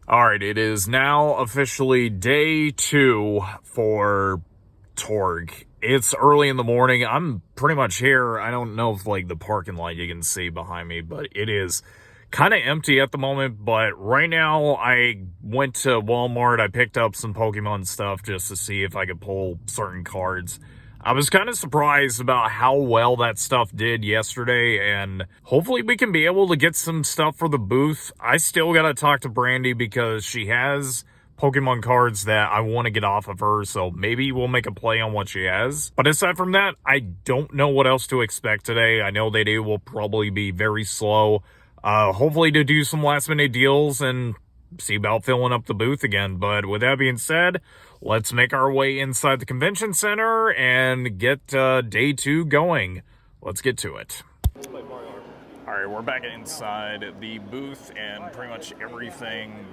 Alright, it is now officially day 2 for TORG. It's early in the morning. I'm pretty much here. I don't know if, the parking lot you can see behind me, but it is kind of empty at the moment. But right now, I went to Walmart. I picked up some Pokemon stuff just to see if I could pull certain cards. I was kind of surprised about how well that stuff did yesterday, and hopefully we can be able to get some stuff for the booth. I still gotta talk to Brandy because she has Pokemon cards that I want to get off of her, so maybe we'll make a play on what she has. But aside from that, I don't know what else to expect today. I know they will probably be very slow. Hopefully to do some last minute deals and see about filling up the booth again. But with that being said, let's make our way inside the convention center and get day 2 going. Let's get to it. Alright, we're back inside the booth, and pretty much everything,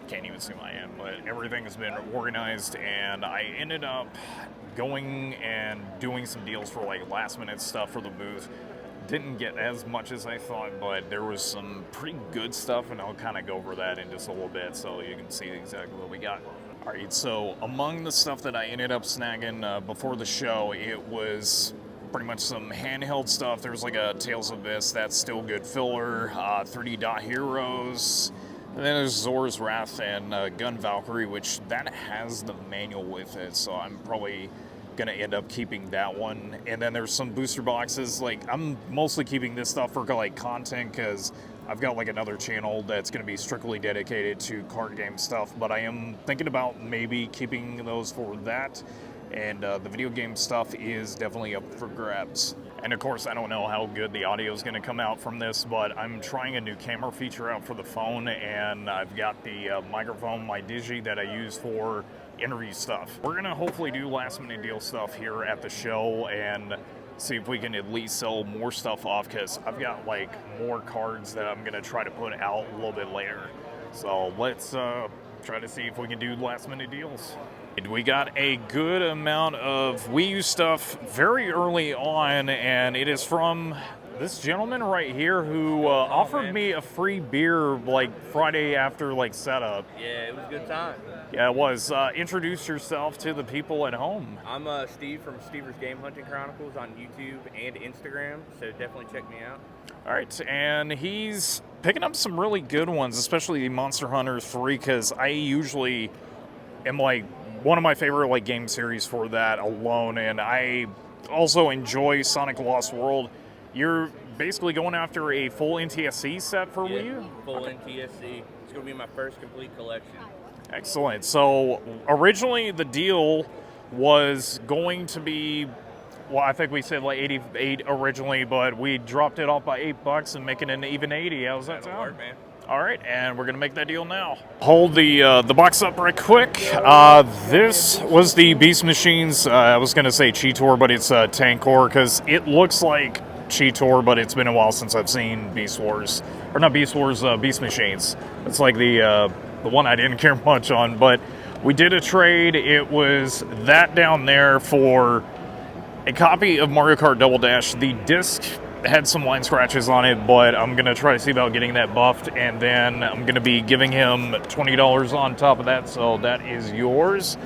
can't even see my hand, but everything has been organized, and I ended up going and doing some deals for last minute stuff for the booth. Didn't get as much as I thought, but there was some pretty good stuff, and I'll kind of go over that in just a little bit so you can see exactly what we got. Alright, so among the stuff that I ended up snagging before the show, it was pretty much some handheld stuff. There's a Tales of Abyss, that's still good filler, 3D Dot Heroes, and then there's Zor's Wrath and Gun Valkyrie, which that has the manual with it, so I'm probably gonna end up keeping that one. And then there's some booster boxes. I'm mostly keeping this stuff for content, because I've got another channel that's gonna be strictly dedicated to card game stuff, but I am thinking about maybe keeping those for that. And the video game stuff is definitely up for grabs. And of course, I don't know how good the audio is going to come out from this, but I'm trying a new camera feature out for the phone, and I've got the microphone, my Digi, that I use for interview stuff. We're going to hopefully do last minute deal stuff here at the show and see if we can at least sell more stuff off, because I've got more cards that I'm going to try to put out a little bit later. So let's try to see if we can do last minute deals. We got a good amount of Wii U stuff very early on, and it is from this gentleman right here who offered me a free beer Friday after setup. Yeah, it was a good time. Yeah, it was. Introduce yourself to the people at home. I'm Steve from Stever's Game Hunting Chronicles on YouTube and Instagram, so definitely check me out. All right, and he's picking up some really good ones, especially the Monster Hunter 3, because I usually am one of my favorite game series for that alone, and I also enjoy Sonic Lost World. You're basically going after a full NTSC set for Wii U? Full NTSC. It's going to be my first complete collection. Excellent. So originally the deal was going to be, well, I think we said 88 originally, but we dropped it off by $8 and making it an even 80. How's that sound? Work, man. All right, and we're going to make that deal now. Hold the box up right quick. This was the Beast Machines. I was going to say Cheetor, but it's Tankor, because it looks like Cheetor, but it's been a while since I've seen Beast Wars. Or not Beast Wars, Beast Machines. It's the one I didn't care much on, but we did a trade. It was that down there for a copy of Mario Kart Double Dash. The disc had some line scratches on it, but I'm going to try to see about getting that buffed, and then I'm going to be giving him $20 on top of that, so that is yours.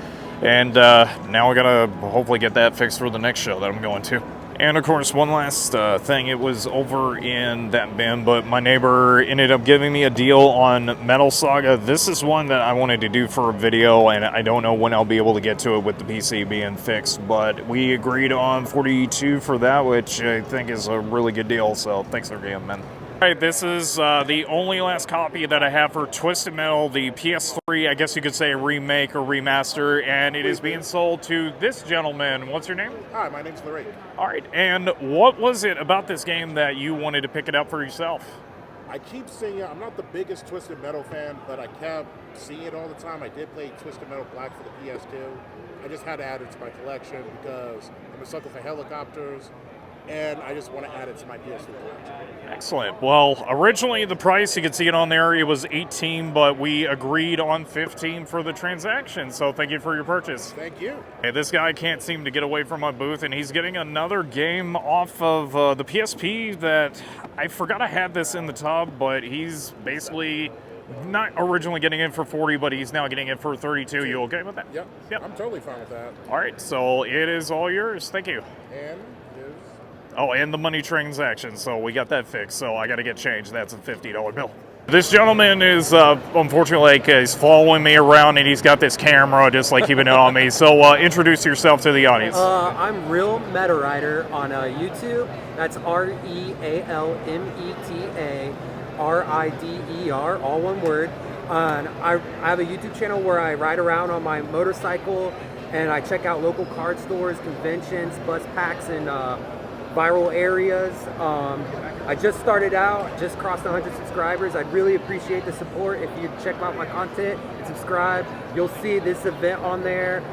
And now I got to hopefully get that fixed for the next show that I'm going to. And of course, one last thing, it was over in that bin, but my neighbor ended up giving me a deal on Metal Saga. This is one that I wanted to do for a video, and I don't know when I'll be able to get to it with the PC being fixed, but we agreed on $42 for that, which I think is a really good deal, so thanks again, man. All right, this is the only last copy that I have for Twisted Metal, the PS3, I guess you could say remake or remaster, and it is being sold to this gentleman. What's your name? Hi, my name's Larry. All right, and what was it about this game that you wanted to pick it up for yourself? I keep seeing it. I'm not the biggest Twisted Metal fan, but I kept seeing it all the time. I did play Twisted Metal Black for the PS2. I just had to add it to my collection because I'm a sucker for helicopters, and I just want to add it to my PS2 collection. Excellent. Well, originally the price, you can see it on there, it was $18, but we agreed on $15 for the transaction, so thank you for your purchase. Thank you. Hey, this guy can't seem to get away from my booth, and he's getting another game off of the PSP that I forgot I had this in the tub, but he's basically not originally getting it for 40, but he's now getting it for 32. You okay with that? Yep. Yep. I'm totally fine with that. All right, so it is all yours. Thank you. And is Oh, and the money transaction, so we got that fixed. So I got to get changed. That's a $50 bill. This gentleman is, unfortunately, he's following me around, and he's got this camera just like keeping it on me. So introduce yourself to the audience. I'm Real Meta Rider on YouTube. That's RealMetaRider, all one word. And I have a YouTube channel where I ride around on my motorcycle, and I check out local card stores, conventions, bus packs, and viral areas. I just started out, just crossed 100 subscribers. I'd really appreciate the support if you check out my content and subscribe. You'll see this event on there.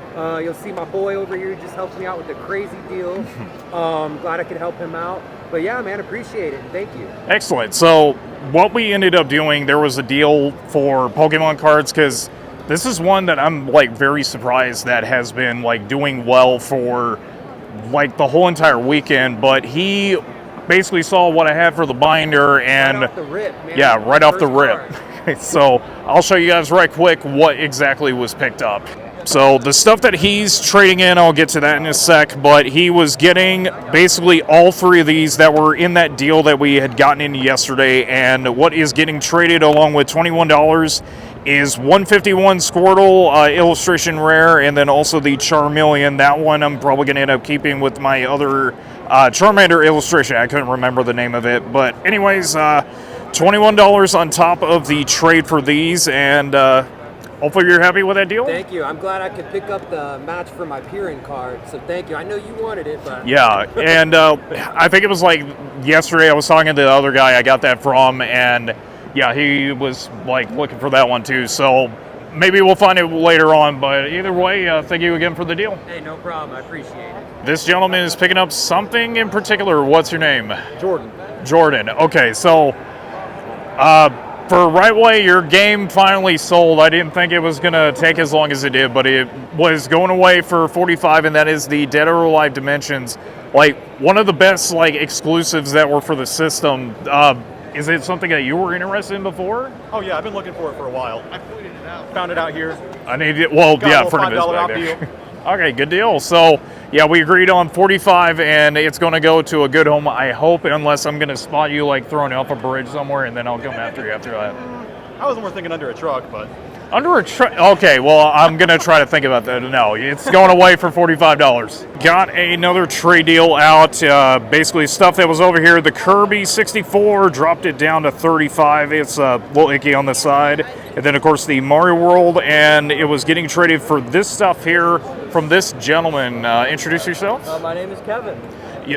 You'll see my boy over here who just helped me out with a crazy deal. Glad I could help him out. But yeah, man, appreciate it. Thank you. Excellent. So what we ended up doing, there was a deal for Pokemon cards, because this is one that I'm like very surprised that has been like doing well for like the whole entire weekend. But he basically saw what I had for the binder, and right off the rip, man. yeah, right off the First rip. So I'll show you guys right quick what exactly was picked up. So the stuff that he's trading in, I'll get to that in a sec, but he was getting basically all three of these that were in that deal that we had gotten in yesterday, and what is getting traded along with $21 is 151 Squirtle illustration rare, and then also the Charmeleon. That one I'm probably going to end up keeping with my other Charmander illustration. I couldn't remember the name of it, but anyways, $21 on top of the trade for these, and hopefully you're happy with that deal. Thank you. I'm glad I could pick up the match for my Pirin card, so thank you. I know you wanted it, but... Yeah, and I think it was like yesterday I was talking to the other guy I got that from, and yeah, he was like looking for that one too, so maybe we'll find it later on, but either way, thank you again for the deal. Hey, no problem. I appreciate it. This gentleman is picking up something in particular. What's your name? Jordan. Jordan. Okay, so for Right Way, your game finally sold. I didn't think it was going to take as long as it did, but it was going away for 45, and that is the Dead or Alive Dimensions. Like, one of the best like exclusives that were for the system. Is it something that you were interested in before? Oh yeah, I've been looking for it for a while. I found it out here. I need it. Well, Got yeah, a for little $5 back there. deal. Okay, good deal. So, yeah, we agreed on 45, and it's going to go to a good home, I hope, unless I'm going to spot you like throwing off a bridge somewhere, and then I'll come after you after that. I was more thinking under a truck, but Under a truck? Okay, well, I'm going to try to think about that. No, it's going away for $45. Got another trade deal out. Basically, stuff that was over here. The Kirby 64 dropped it down to 35. It's a little icky on the side. And then, of course, the Mario World, and it was getting traded for this stuff here from this gentleman. Introduce yourself. My name is Kevin. Yeah.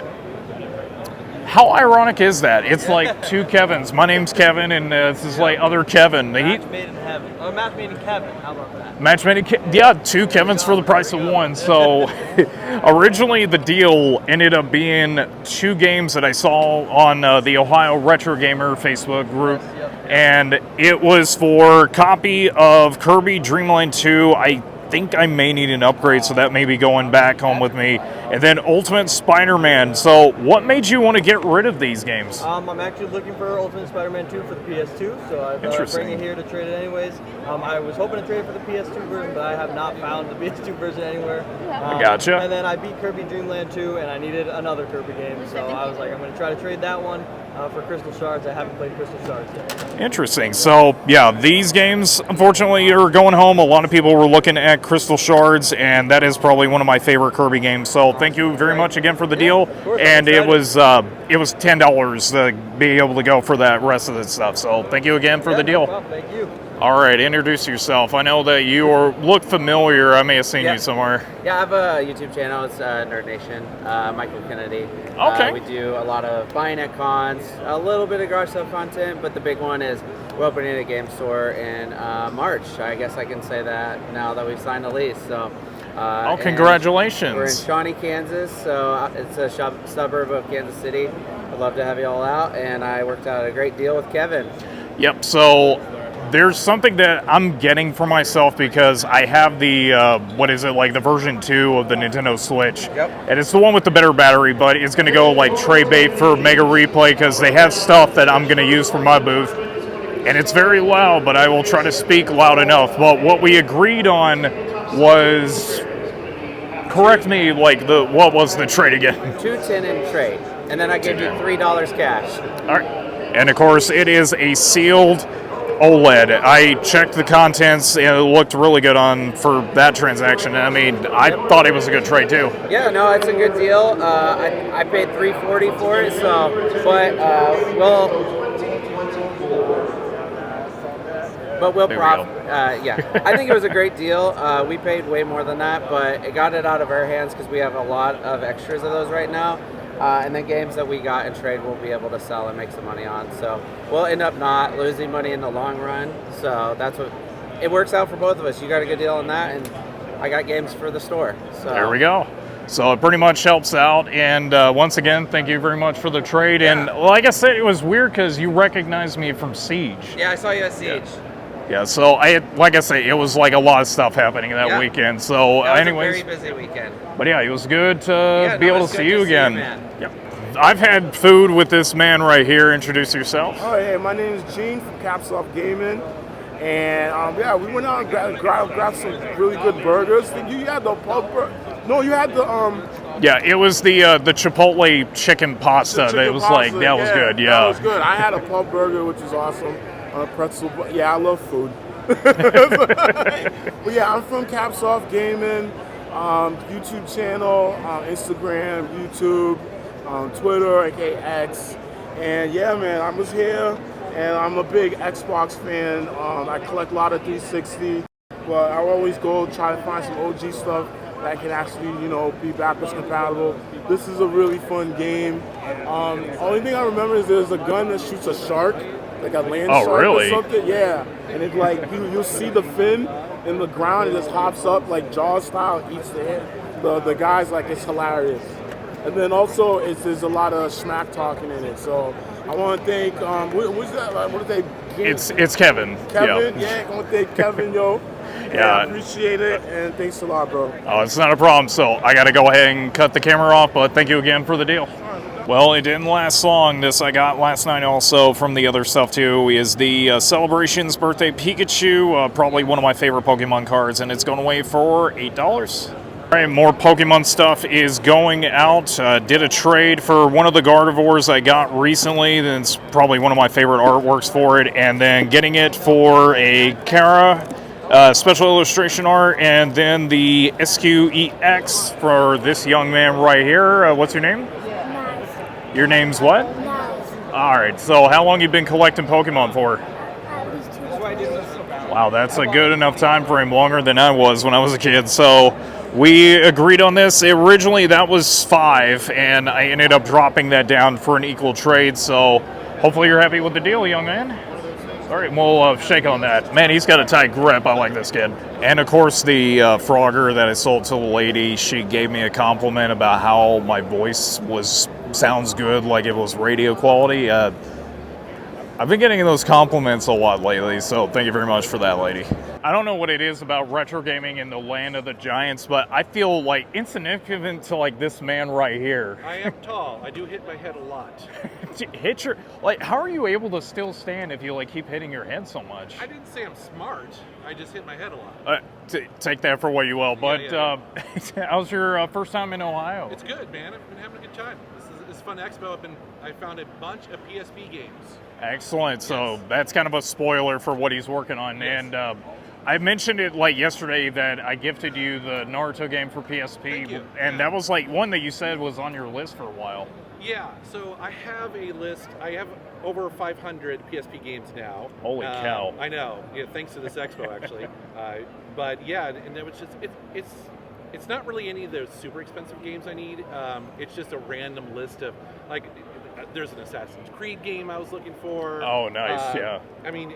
How ironic is that? It's like two Kevins. My name's Kevin, and this is like other Kevin. Match made in heaven. Or match made in Kevin. How about that? Match made in yeah, two Kevins for the price of one. So originally the deal ended up being two games that I saw on the Ohio Retro Gamer Facebook group, and it was for a copy of Kirby Dream Land 2. I think I may need an upgrade, so that may be going back home with me. And then Ultimate Spider-Man. So what made you want to get rid of these games? I'm actually looking for Ultimate Spider-Man 2 for the PS2, so I bring it here to trade it anyways. I was hoping to trade for the PS2 version, but I have not found the PS2 version anywhere. Gotcha. And then I beat Kirby Dream Land 2, and I needed another Kirby game, so I was like, I'm going to try to trade that one for Crystal Shards. I haven't played Crystal Shards yet. Interesting. So, yeah, these games, unfortunately, are going home. A lot of people were looking at Crystal Shards, and that is probably one of my favorite Kirby games. So, thank you very much again for the deal. And it was $10 to be able to go for that rest of the stuff. So, thank you again for the deal. Well, thank you. All right, introduce yourself. I know that you look familiar. I may have seen you somewhere. Yeah, I have a YouTube channel. It's Nerd Nation, Michael Kennedy. Okay. We do a lot of buying at cons, a little bit of garage sale content, but the big one is we're opening a game store in March. I guess I can say that now that we've signed a lease. So. Congratulations. We're in Shawnee, Kansas, so it's a suburb of Kansas City. I'd love to have you all out, and I worked out a great deal with Kevin. Yep, so there's something that I'm getting for myself because I have the, the version 2 of the Nintendo Switch. Yep. And it's the one with the better battery, but it's going to go like tray bait for Mega Replay because they have stuff that I'm going to use for my booth. and it's very loud, but I will try to speak loud enough. But what we agreed on was, correct me, like what was the trade again? $210 in trade, and then I give you $3 cash. All right, and of course it is a sealed OLED. I checked the contents and it looked really good on for that transaction. I mean, I thought it was a good trade too. Yeah, no, it's a good deal. I paid $340 for it, so we'll profit. Yeah, I think it was a great deal. We paid way more than that, but it got it out of our hands because we have a lot of extras of those right now. And then games that we got in trade we'll be able to sell and make some money on. So we'll end up not losing money in the long run. So that's what it works out for both of us. You got a good deal on that, and I got games for the store. So there we go. So it pretty much helps out. And once again, thank you very much for the trade. Yeah. And like I said, it was weird because you recognized me from Siege. Yeah, I saw you at Siege. Yeah, so like I say, it was like a lot of stuff happening that weekend. So anyways, a very busy weekend. But yeah, it was good to be able to see you again. Yep. I've had food with this man right here. Introduce yourself. Oh, hey, my name is Gene from Capsoft Gaming. And yeah, we went out and grabbed some really good burgers. You had the pub burger. No, you had the Yeah, it was the Chipotle chicken pasta. It was pasta. That was good. Yeah, that was good. I had a pub burger, which is awesome. Pretzel. Yeah, I love food. But yeah, I'm from Capsoft Gaming. YouTube channel, Instagram, YouTube, Twitter, aka X. And yeah, man, I was here, and I'm a big Xbox fan. I collect a lot of 360, but I always go try to find some OG stuff that can actually, be backwards compatible. This is a really fun game. Only thing I remember is there's a gun that shoots a shark, like a land shark or something. Yeah, and it's like you'll see the fin in the ground, it just hops up like Jaws style, eats the guys. Like, it's hilarious. And then also there's a lot of smack talking in it. So I want to thank what's that? What is that? It's Kevin. Kevin, yeah. I want to thank Kevin, yo. Yeah, I appreciate it, and thanks a lot, bro. Oh, it's not a problem. So I got to go ahead and cut the camera off, but thank you again for the deal. Well, it didn't last long. This I got last night also from the other stuff too, is the Celebrations Birthday Pikachu, probably one of my favorite Pokemon cards, and it's going away for $8. All right, more Pokemon stuff is going out. Did a trade for one of the Gardevoirs I got recently. That's probably one of my favorite artworks for it, and then getting it for a Kara special illustration art, and then the SQEX for this young man right here. What's your name? Your name's what? Alright, so how long you been collecting Pokemon for? At least 2 years. Wow, that's a good enough time frame, longer than I was when I was a kid. So we agreed on this. Originally that was 5, and I ended up dropping that down for an equal trade. So hopefully you're happy with the deal, young man. Alright, we'll shake on that. Man, he's got a tight grip. I like this kid. And of course the Frogger that I sold to the lady, she gave me a compliment about how my voice sounds good, like it was radio quality. I've been getting those compliments a lot lately, so thank you very much for that, lady. I don't know what it is about retro gaming in the land of the giants, but I feel like insignificant to like this man right here. I am tall. I do hit my head a lot. Hit your, like, how are you able to still stand if you like keep hitting your head so much? I didn't say I'm smart. I just hit my head a lot. Take that for what you will. But how's your first time in Ohio? It's good, man. I've been having a good time. This is fun expo. I found a bunch of PSP games. Excellent. So that's kind of a spoiler for what he's working on. Yes. And I mentioned it like yesterday that I gifted you the Naruto game for PSP. Thank you. And that was like one that you said was on your list for a while. Yeah, so I have a list. I have over 500 PSP games now. Holy cow. I know. Yeah, thanks to this expo, actually. But yeah, and it was just, it's not really any of those super expensive games I need. It's just a random list of, like, there's an Assassin's Creed game I was looking for. Oh, nice, yeah. I mean,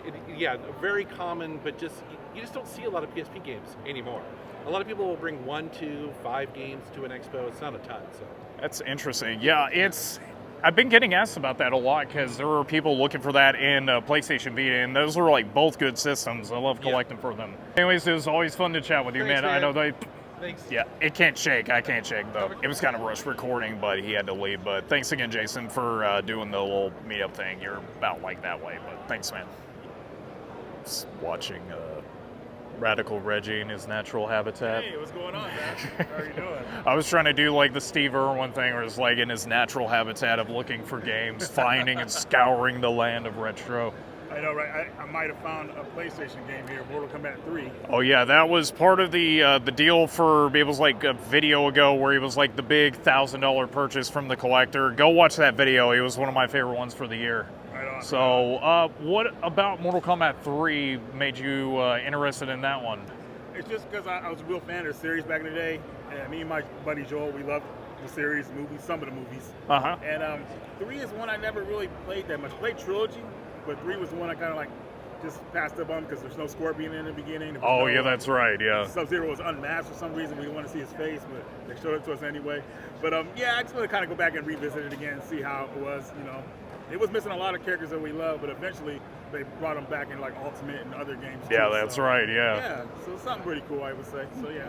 very common, but you just don't see a lot of PSP games anymore. A lot of people will bring 1, 2, 5 games to an expo. It's not a ton, so. That's interesting. Yeah, I've been getting asked about that a lot because there were people looking for that in PlayStation Vita, and those are like both good systems. I love collecting for them. Anyways, it was always fun to chat with you, Thanks, man. I know they... Thanks. Yeah, it can't shake. I can't shake, though. It was kind of rushed recording, but he had to leave. But thanks again, Jason, for doing the little meetup thing. You're about like that way, but thanks, man. Just watching Radical Reggie in his natural habitat. Hey, what's going on, man? How are you doing? I was trying to do like the Steve Irwin thing, where it's like in his natural habitat of looking for games, finding and scouring the land of retro. I know, right? I might have found a PlayStation game here, Mortal Kombat 3. Oh yeah, that was part of the deal for, it was like a video ago where it was like the big $1,000 purchase from the collector. Go watch that video. It was one of my favorite ones for the year. Right on. So, what about Mortal Kombat 3 made you interested in that one? It's just because I was a real fan of the series back in the day, and me and my buddy Joel, we loved the series, movies, some of the movies. Uh-huh. And 3 is one I never really played that much. Played Trilogy, but 3 was the one I kind of like just passed up on because there's no Scorpion in the beginning. Oh, yeah, that's right, yeah. Sub-Zero was unmasked for some reason. We didn't want to see his face, but they showed it to us anyway. But yeah, I just want to kind of go back and revisit it again and see how it was, you know. It was missing a lot of characters that we love, but eventually they brought them back in like Ultimate and other games. Yeah, too, that's so, right, yeah. Yeah, so something pretty cool, I would say. So yeah,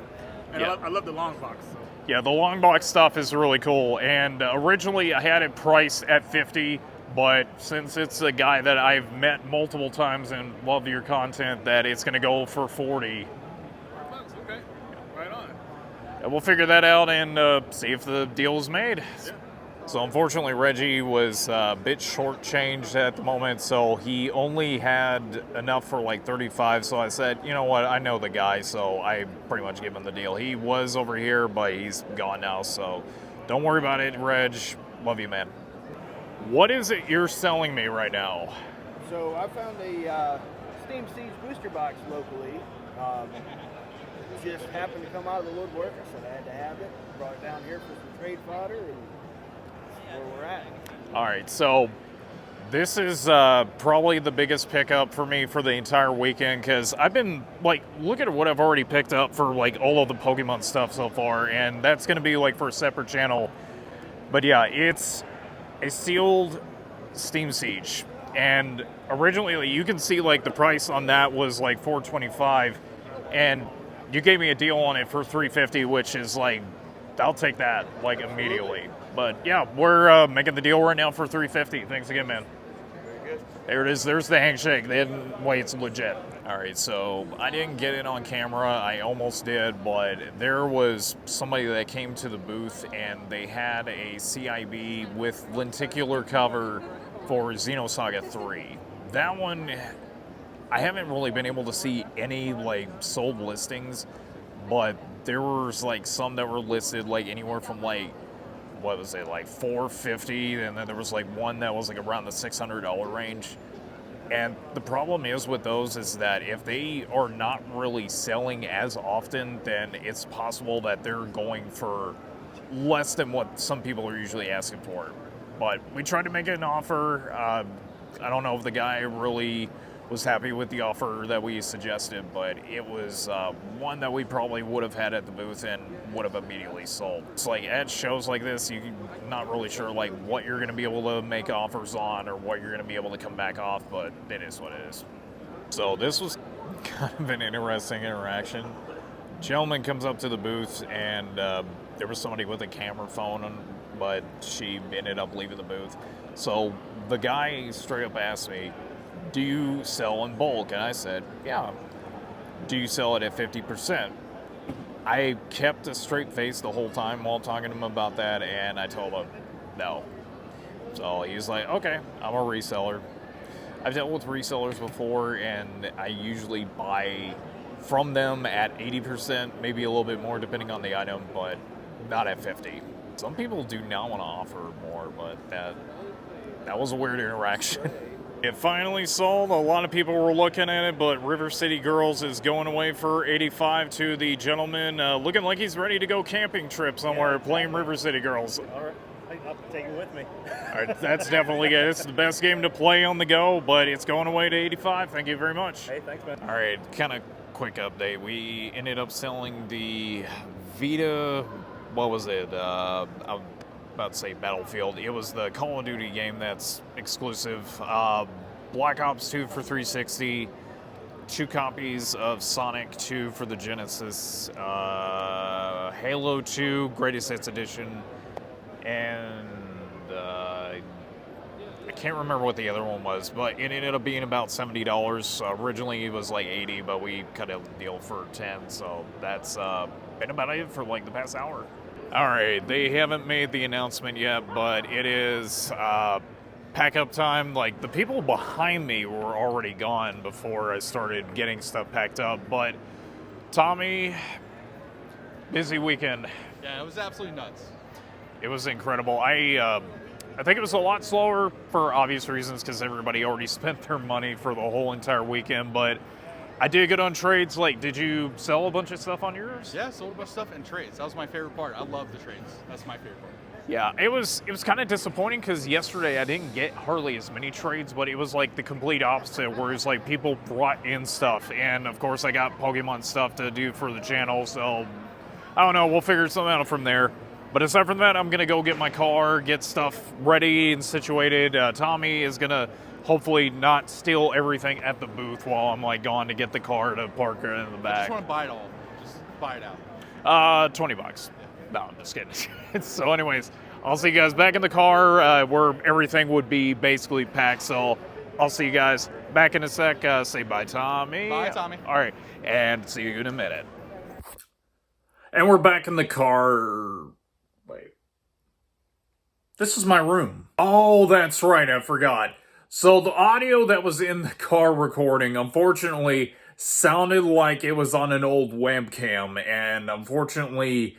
and Yeah. I love the long box. So. Yeah, the long box stuff is really cool. And originally I had it priced at $50, but since it's a guy that I've met multiple times and love your content, that it's going to go for $40. Okay, right on. And we'll figure that out and see if the deal is made. Yeah. So unfortunately, Reggie was a bit shortchanged at the moment, so he only had enough for like 35. So I said, you know what, I know the guy, so I pretty much gave him the deal. He was over here, but he's gone now, so don't worry about it, Reg. Love you, man. What is it you're selling me right now? So I found a Steam Siege booster box locally. Just happened to come out of the woodwork. I said I had to have it. Brought it down here for some trade fodder, and that's where we're at. All right, so this is probably the biggest pickup for me for the entire weekend, because I've been like, look at what I've already picked up for like all of the Pokemon stuff so far, and that's going to be like for a separate channel. But yeah, it's a sealed Steam Siege, and originally like, you can see like the price on that was like $425, and you gave me a deal on it for $350, which is like, I'll take that like immediately. But yeah, we're making the deal right now for $350. Thanks again, man. Very good. There it is. There's the handshake. They didn't wait. It's legit. All right, so I didn't get it on camera. I almost did, but there was somebody that came to the booth and they had a CIB with lenticular cover for Xenosaga 3. That one, I haven't really been able to see any like sold listings, but there was like some that were listed like anywhere from like, what was it, like $450, and then there was like one that was like around the $600 range. And the problem is with those is that if they are not really selling as often, then it's possible that they're going for less than what some people are usually asking for. But we tried to make an offer. I don't know if the guy really was happy with the offer that we suggested, but it was one that we probably would have had at the booth and would have immediately sold. It's like at shows like this, you're not really sure like what you're going to be able to make offers on or what you're going to be able to come back off, but it is what it is. So this was kind of an interesting interaction. Gentleman comes up to the booth and there was somebody with a camera phone, but she ended up leaving the booth. So the guy straight up asked me, "Do you sell in bulk?" And I said, "Yeah." "Do you sell it at 50%? I kept a straight face the whole time while talking to him about that, and I told him no. So he was like, "Okay, I'm a reseller." I've dealt with resellers before, and I usually buy from them at 80%, maybe a little bit more depending on the item, but not at 50. Some people do not want to offer more, but that was a weird interaction. It finally sold. A lot of people were looking at it, but River City Girls is going away for $85 to the gentleman, looking like he's ready to go camping trip somewhere, playing River City Girls. All right. I'll take it with me. All right, that's definitely good. It's the best game to play on the go, but it's going away to $85. Thank you very much. Hey, thanks, man. All right, kind of quick update. We ended up selling the Vita, what was it? I'm about to say Battlefield. It was the Call of Duty game that's exclusive. Black Ops 2 for 360, 2 copies of Sonic 2 for the Genesis, Halo 2 Greatest Hits Edition, and I can't remember what the other one was, but it ended up being about $70. Originally it was like 80, but we cut a deal for 10, so that's been about it for like the past hour. All right, they haven't made the announcement yet, but it is pack up time. Like, the people behind me were already gone before I started getting stuff packed up, but Tommy, busy weekend. Yeah, it was absolutely nuts. It was incredible. I think it was a lot slower for obvious reasons because everybody already spent their money for the whole entire weekend, but I did good on trades. Like, did you sell a bunch of stuff on yours? Yeah, sold a bunch of stuff and trades. That was my favorite part. I love the trades. That's my favorite part. Yeah, it was kind of disappointing because yesterday I didn't get hardly as many trades, but it was like the complete opposite, where it's like people brought in stuff, and of course I got Pokemon stuff to do for the channel, so I don't know, we'll figure something out from there. But aside from that, I'm going to go get my car, get stuff ready and situated. Tommy is going to hopefully not steal everything at the booth while I'm like gone to get the car to park it in the back. I just want to buy it all. Just buy it out. $20. No, I'm just kidding. So anyways, I'll see you guys back in the car where everything would be basically packed. So I'll see you guys back in a sec. Say bye, Tommy. Bye, Tommy. All right, and see you in a minute. And we're back in the car. Wait. This is my room. Oh, that's right. I forgot. So the audio that was in the car recording, unfortunately, sounded like it was on an old webcam, and unfortunately,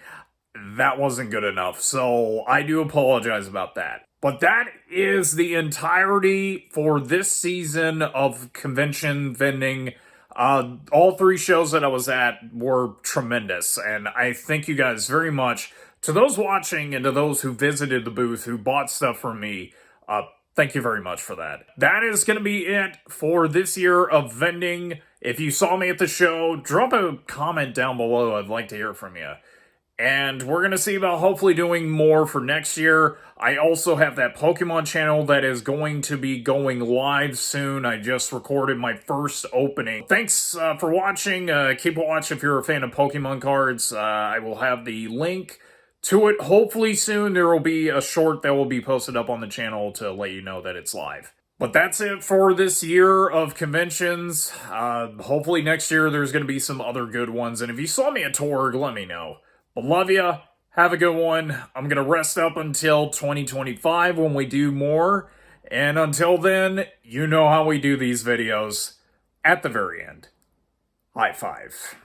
that wasn't good enough. So I do apologize about that. But that is the entirety for this season of convention vending. All 3 shows that I was at were tremendous, and I thank you guys very much. To those watching and to those who visited the booth, who bought stuff from me, thank you very much for that. That is going to be it for this year of vending. If you saw me at the show, drop a comment down below. I'd like to hear from you. And we're going to see about hopefully doing more for next year. I also have that Pokemon channel that is going to be going live soon. I just recorded my first opening. Thanks for watching. Keep watch if you're a fan of Pokemon cards. I will have the link to it hopefully soon. There will be a short that will be posted up on the channel to let you know that it's live. But that's it for this year of conventions. Hopefully next year there's going to be some other good ones. And if you saw me at TORG, let me know. But love ya. Have a good one. I'm going to rest up until 2025 when we do more. And until then, you know how we do these videos. At the very end, high five.